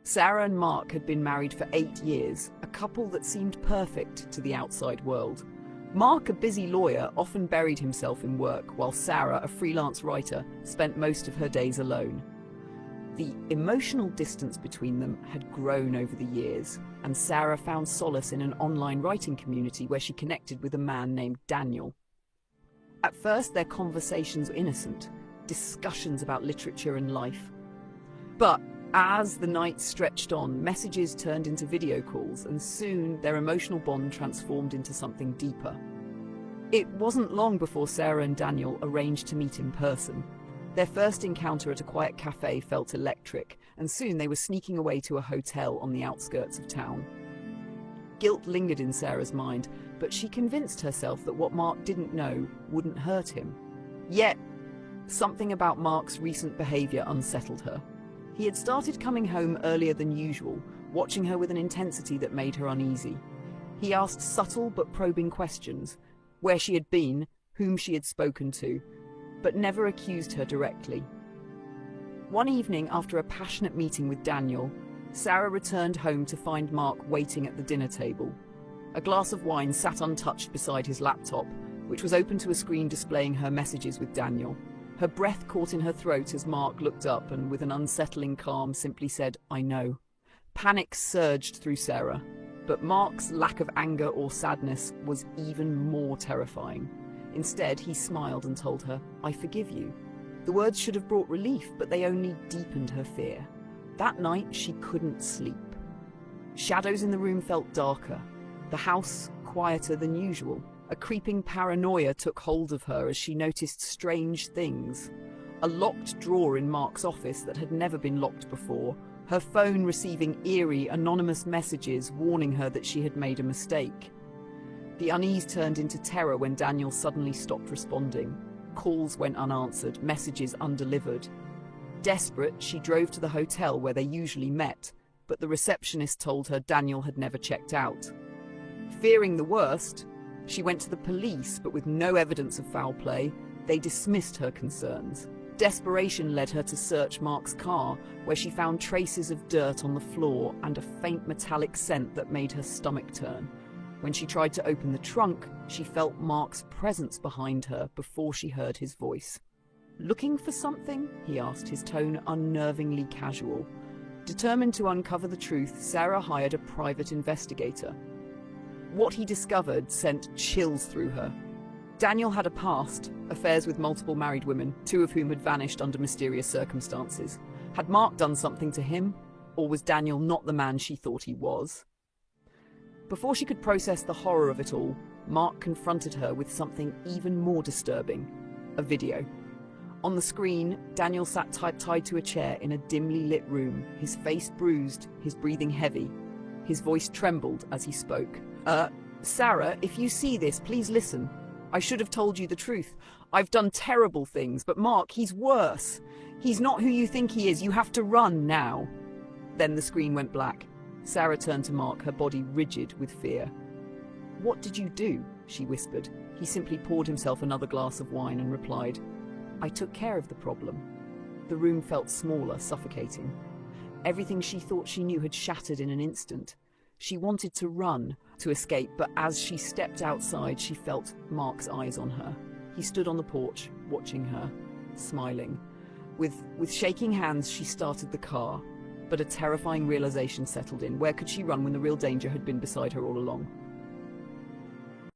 Sarah and Mark had been married for 8 years, a couple that seemed perfect to the outside world. Mark, a busy lawyer, often buried himself in work, while Sarah, a freelance writer, spent most of her days alone. The emotional distance between them had grown over the years, and Sarah found solace in an online writing community where she connected with a man named Daniel. At first, their conversations were innocent, discussions about literature and life. But as the nights stretched on, messages turned into video calls, and soon their emotional bond transformed into something deeper. It wasn't long before Sarah and Daniel arranged to meet in person. Their first encounter at a quiet cafe felt electric, and soon they were sneaking away to a hotel on the outskirts of town. Guilt lingered in Sarah's mind, but she convinced herself that what Mark didn't know wouldn't hurt him. Yet, something about Mark's recent behavior unsettled her. He had started coming home earlier than usual, watching her with an intensity that made her uneasy. He asked subtle but probing questions, where she had been, whom she had spoken to, but never accused her directly. One evening, after a passionate meeting with Daniel, Sarah returned home to find Mark waiting at the dinner table. A glass of wine sat untouched beside his laptop, which was open to a screen displaying her messages with Daniel. Her breath caught in her throat as Mark looked up and, with an unsettling calm, simply said, "I know." Panic surged through Sarah, but Mark's lack of anger or sadness was even more terrifying. Instead, he smiled and told her, "I forgive you." The words should have brought relief, but they only deepened her fear. That night, she couldn't sleep. Shadows in the room felt darker, the house quieter than usual. A creeping paranoia took hold of her as she noticed strange things. A locked drawer in Mark's office that had never been locked before, her phone receiving eerie, anonymous messages warning her that she had made a mistake. The unease turned into terror when Daniel suddenly stopped responding. Calls went unanswered, messages undelivered. Desperate, she drove to the hotel where they usually met, but the receptionist told her Daniel had never checked out. Fearing the worst, she went to the police, but with no evidence of foul play, they dismissed her concerns. Desperation led her to search Mark's car, where she found traces of dirt on the floor and a faint metallic scent that made her stomach turn. When she tried to open the trunk, she felt Mark's presence behind her before she heard his voice. "Looking for something?" he asked, his tone unnervingly casual. Determined to uncover the truth, Sarah hired a private investigator. What he discovered sent chills through her. Daniel had a past, affairs with multiple married women, 2 of whom had vanished under mysterious circumstances. Had Mark done something to him, or was Daniel not the man she thought he was? Before she could process the horror of it all, Mark confronted her with something even more disturbing: a video. On the screen, Daniel sat tied to a chair in a dimly lit room, his face bruised, his breathing heavy. His voice trembled as he spoke. Sarah, if you see this, please listen. I should have told you the truth. I've done terrible things, but Mark, he's worse. He's not who you think he is. You have to run now." Then the screen went black. Sarah turned to Mark, her body rigid with fear. "What did you do?" she whispered. He simply poured himself another glass of wine and replied, "I took care of the problem." The room felt smaller, suffocating. Everything she thought she knew had shattered in an instant. She wanted to run, to escape, but as she stepped outside, she felt Mark's eyes on her. He stood on the porch, watching her, smiling. With shaking hands, she started the car, but a terrifying realization settled in. Where could she run when the real danger had been beside her all along?